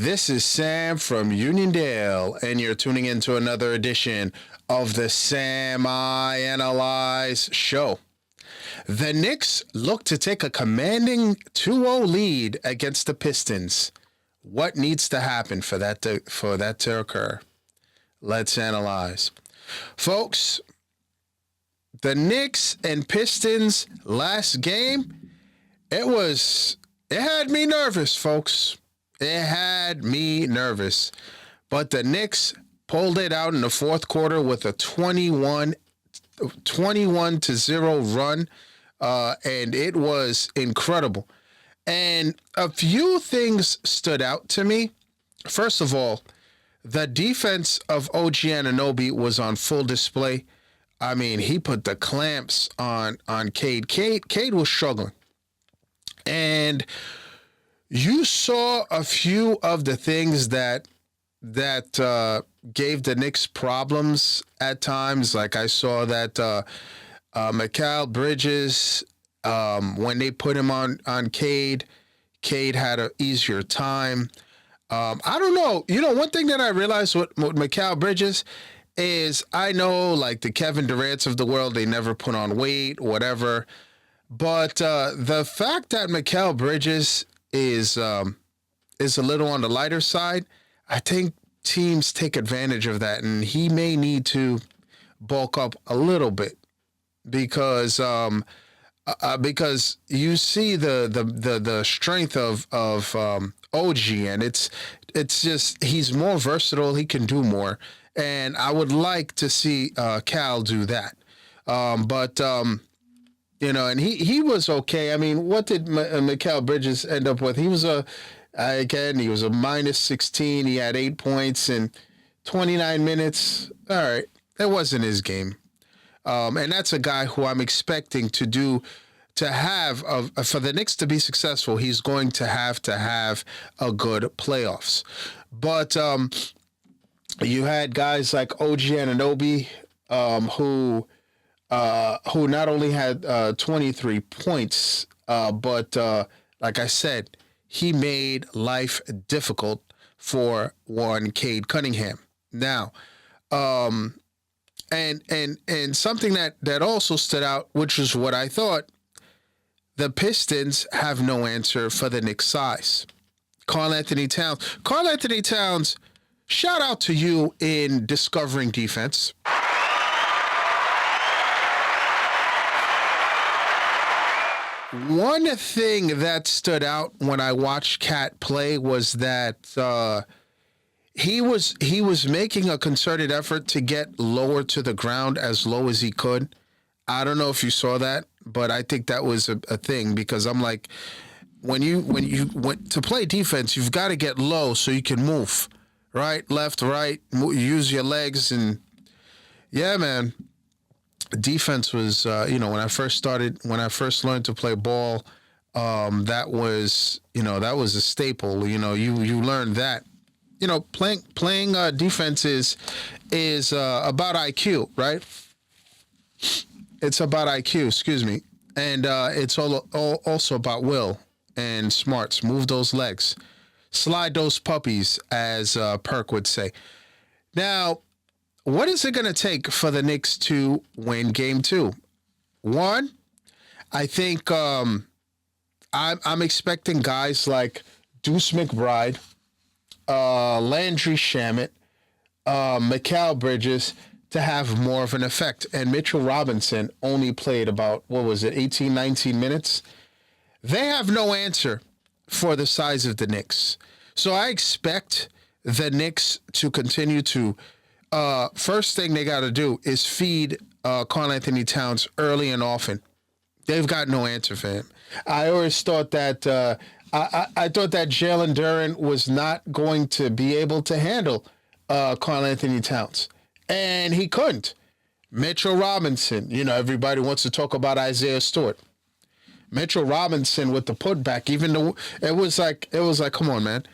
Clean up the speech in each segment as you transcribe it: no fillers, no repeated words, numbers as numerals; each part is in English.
This is Sam from Uniondale, and you're tuning into another edition of the Sam I Analyze show. The Knicks look to take a commanding 2-0 lead against the Pistons. What needs to happen for that to occur? Let's analyze. Folks, the Knicks and Pistons last game, it had me nervous, folks. It had me nervous. But the Knicks pulled it out in the fourth quarter with a 21-0 run, and it was incredible. And a few things stood out to me. First of all, the defense of OG Anunoby was on full display. I mean, he put the clamps on Cade. Cade was struggling. And you saw a few of the things that gave the Knicks problems at times. Like I saw that Mikal Bridges, when they put him on Cade had an easier time. I don't know. You know, one thing that I realized with Mikal Bridges is I know, like, the Kevin Durant's of the world, they never put on weight, whatever. But the fact that Mikal Bridges is a little on the lighter side, I think teams take advantage of that, and he may need to bulk up a little bit because you see the strength of OG, and it's just he's more versatile. He can do more, and I would like to see Cal do that. You know, and he was okay. I mean, what did Mikal Bridges end up with? He was a minus 16. He had 8 points in 29 minutes. All right, that wasn't his game. And that's a guy who I'm expecting for the Knicks to be successful. He's going to have a good playoffs. But you had guys like OG Anunoby, who not only had 23 points, but like I said, he made life difficult for one Cade Cunningham. Now, and something that also stood out, which is what I thought, the Pistons have no answer for the Knicks' size. Karl-Anthony Towns, shout out to you in discovering defense. One thing that stood out when I watched Cat play was that he was making a concerted effort to get lower to the ground, as low as he could. I don't know if you saw that, but I think that was a thing, because I'm like, when you went to play defense, you've got to get low so you can move, right, left, right, use your legs, and yeah, man. Defense was, when I first learned to play ball, that was a staple. You know, you learned that. You know, playing defense is about IQ, right? It's about IQ, excuse me, and it's also about will and smarts. Move those legs, slide those puppies, as Perk would say. Now, what is it going to take for the Knicks to win Game 2? One, I think I'm expecting guys like Deuce McBride, Landry Shamet, Mikal Bridges to have more of an effect. And Mitchell Robinson only played about, 18, 19 minutes? They have no answer for the size of the Knicks. So I expect the Knicks to continue to first thing they got to do is feed Karl-Anthony Towns early and often. They've got no answer for him. I always thought that I thought that Jalen Duren was not going to be able to handle Karl-Anthony Towns, and he couldn't. Mitchell Robinson, everybody wants to talk about Isaiah Stewart. Mitchell Robinson with the putback, even though it was like, come on, man.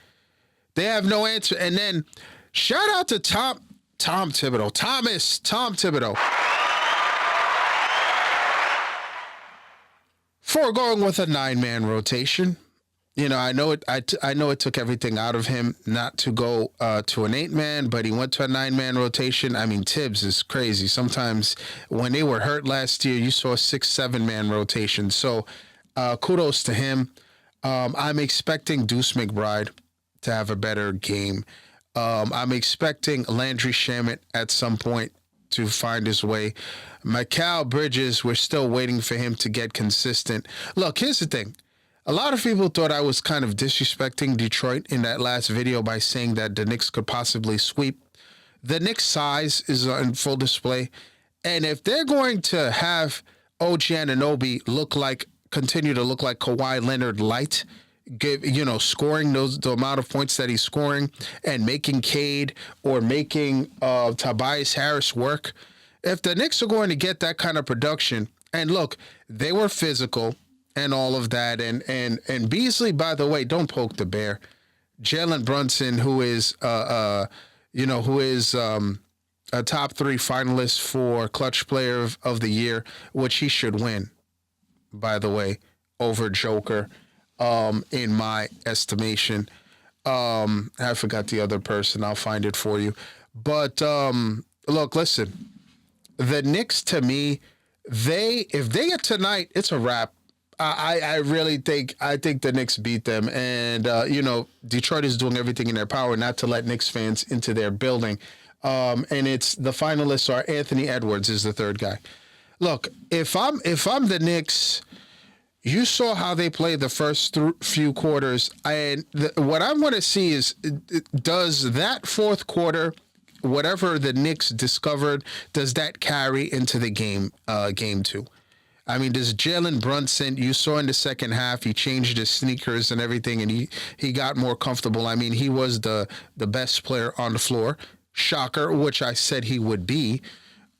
They have no answer. And then shout out to Tom Thibodeau. For going with a 9-man rotation. I know it took everything out of him not to go to an 8-man, but he went to a 9-man rotation. I mean, Tibbs is crazy. Sometimes when they were hurt last year, you saw a 6, 7-man rotation. So kudos to him. I'm expecting Deuce McBride to have a better game. I'm expecting Landry Shamet at some point to find his way. Mikal Bridges, we're still waiting for him to get consistent. Look, here's the thing. A lot of people thought I was kind of disrespecting Detroit in that last video by saying that the Knicks could possibly sweep. The Knicks' size is on full display. And if they're going to have OG Anunoby continue to look like Kawhi Leonard light, scoring the amount of points that he's scoring and making Cade or making Tobias Harris work, if the Knicks are going to get that kind of production, and look, they were physical and all of that, and Beasley, by the way, don't poke the bear. Jalen Brunson, who is a top 3 finalist for Clutch Player of the Year, which he should win, by the way, over Joker, in my estimation. I forgot the other person. I'll find it for you. But look, listen, the Knicks, to me, if they get tonight, it's a wrap. I really think the Knicks beat them, and Detroit is doing everything in their power not to let Knicks fans into their building. And it's the finalists are Anthony Edwards is the third guy. Look, if I'm the Knicks, you saw how they played the first few quarters, and what I want to see is, does that fourth quarter, whatever the Knicks discovered, does that carry into the game 2? I mean, does Jalen Brunson, you saw in the second half, he changed his sneakers and everything, and he got more comfortable. I mean, he was the best player on the floor. Shocker, which I said he would be.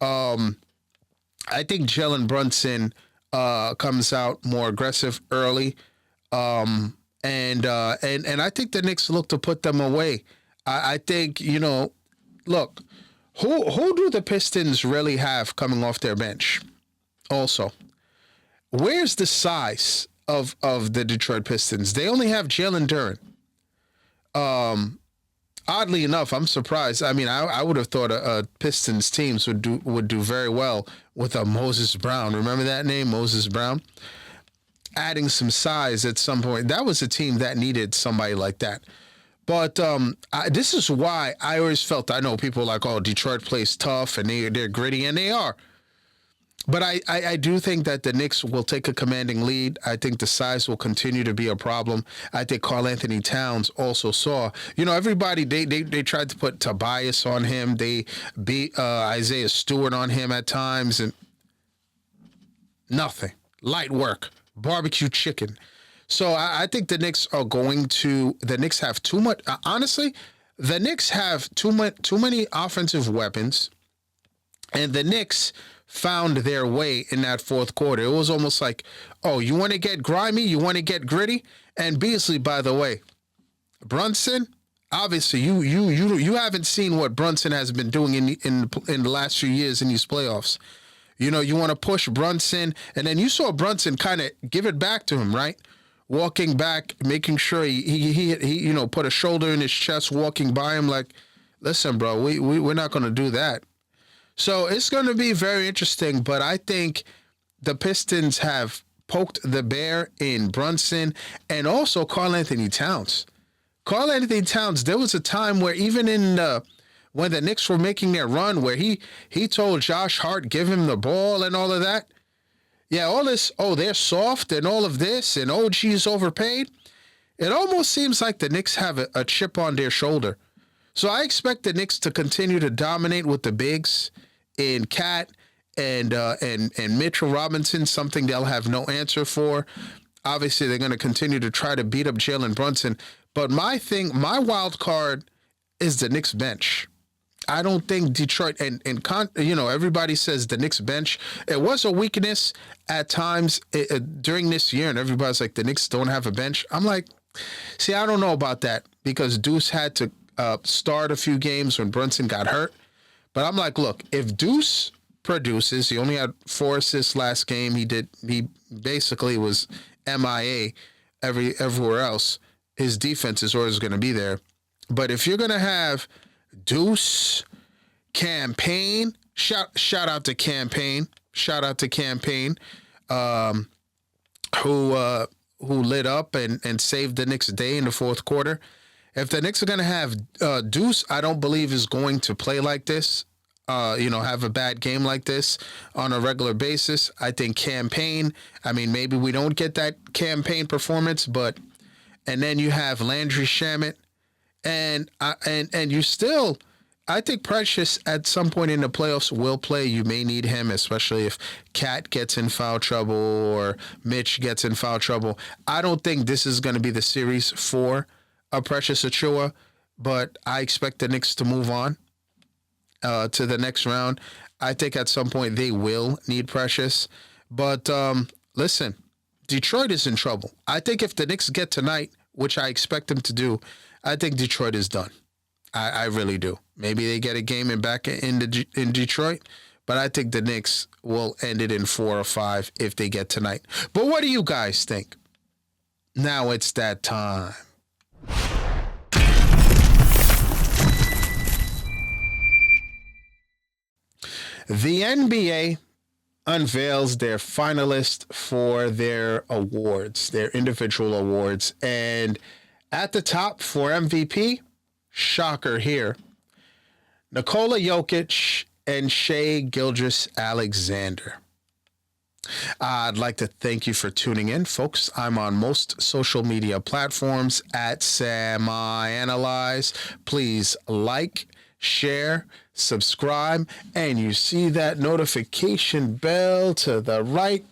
I think Jalen Brunson comes out more aggressive early. And I think the Knicks look to put them away. I think, look, who do the Pistons really have coming off their bench? Also, where's the size of the Detroit Pistons? They only have Jalen Duren. Oddly enough, I'm surprised. I mean, I would have thought a Pistons teams would do very well with a Moses Brown. Remember that name, Moses Brown? Adding some size at some point. That was a team that needed somebody like that. But this is why I always felt, I know people are like, oh, Detroit plays tough and they're gritty, and they are. But I do think that the Knicks will take a commanding lead. I think the size will continue to be a problem. I think Karl Anthony Towns also saw, everybody, they tried to put Tobias on him. They beat Isaiah Stewart on him at times, and nothing. Light work. Barbecue chicken. So I think the Knicks have too much. Honestly, the Knicks have too many offensive weapons, and the Knicks found their way in that fourth quarter. It was almost like, oh, you want to get grimy? You want to get gritty? And Beasley, by the way, Brunson, obviously you haven't seen what Brunson has been doing in the last few years in these playoffs. You want to push Brunson, and then you saw Brunson kind of give it back to him, right? Walking back, making sure he put a shoulder in his chest, walking by him like, listen, bro, we're not going to do that. So it's going to be very interesting, but I think the Pistons have poked the bear in Brunson and also Karl Anthony Towns. Karl Anthony Towns, there was a time where even when the Knicks were making their run, where he told Josh Hart, give him the ball and all of that. Yeah, all this, oh, they're soft and all of this, and OG's overpaid. It almost seems like the Knicks have a chip on their shoulder. So I expect the Knicks to continue to dominate with the bigs in Cat and Mitchell Robinson, something they'll have no answer for. Obviously, they're going to continue to try to beat up Jalen Brunson. But my wild card is the Knicks bench. I don't think Detroit everybody says the Knicks bench. It was a weakness at times during this year, and everybody's like, the Knicks don't have a bench. I'm like, see, I don't know about that, because Deuce had to start a few games when Brunson got hurt. But I'm like, look, if Deuce produces, he only had 4 assists last game. He basically was MIA. everywhere else, his defense is always going to be there. But if you're going to have Deuce, Campaign, shout out to Campaign, who lit up and saved the Knicks day in the fourth quarter. If the Knicks are going to have Deuce, I don't believe is going to play like this. Have a bad game like this on a regular basis. I think Campaign, maybe we don't get that Campaign performance, and then you have Landry Shamet, and you still, I think Precious at some point in the playoffs will play. You may need him, especially if Cat gets in foul trouble or Mitch gets in foul trouble. I don't think this is going to be the series for a Precious Achiuwa, but I expect the Knicks to move on to the next round. I think at some point they will need Precious. But listen, Detroit is in trouble. I think if the Knicks get tonight, which I expect them to do, I think Detroit is done. I really do. Maybe they get a game in Detroit, but I think the Knicks will end it in 4 or 5 if they get tonight. But what do you guys think? Now it's that time. The NBA unveils their finalists for their awards, their individual awards. And at the top for MVP, shocker here, Nikola Jokic and Shai Gilgeous-Alexander. I'd like to thank you for tuning in, folks. I'm on most social media platforms at SamiAnalyze. Please like, share, subscribe, and you see that notification bell to the right.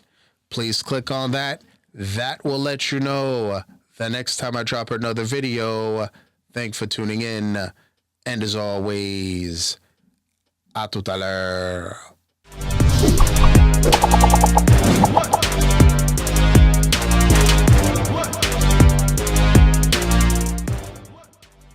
Please click on that. That will let you know the next time I drop another video. Thanks for tuning in. And as always, à tout à l'heure. What?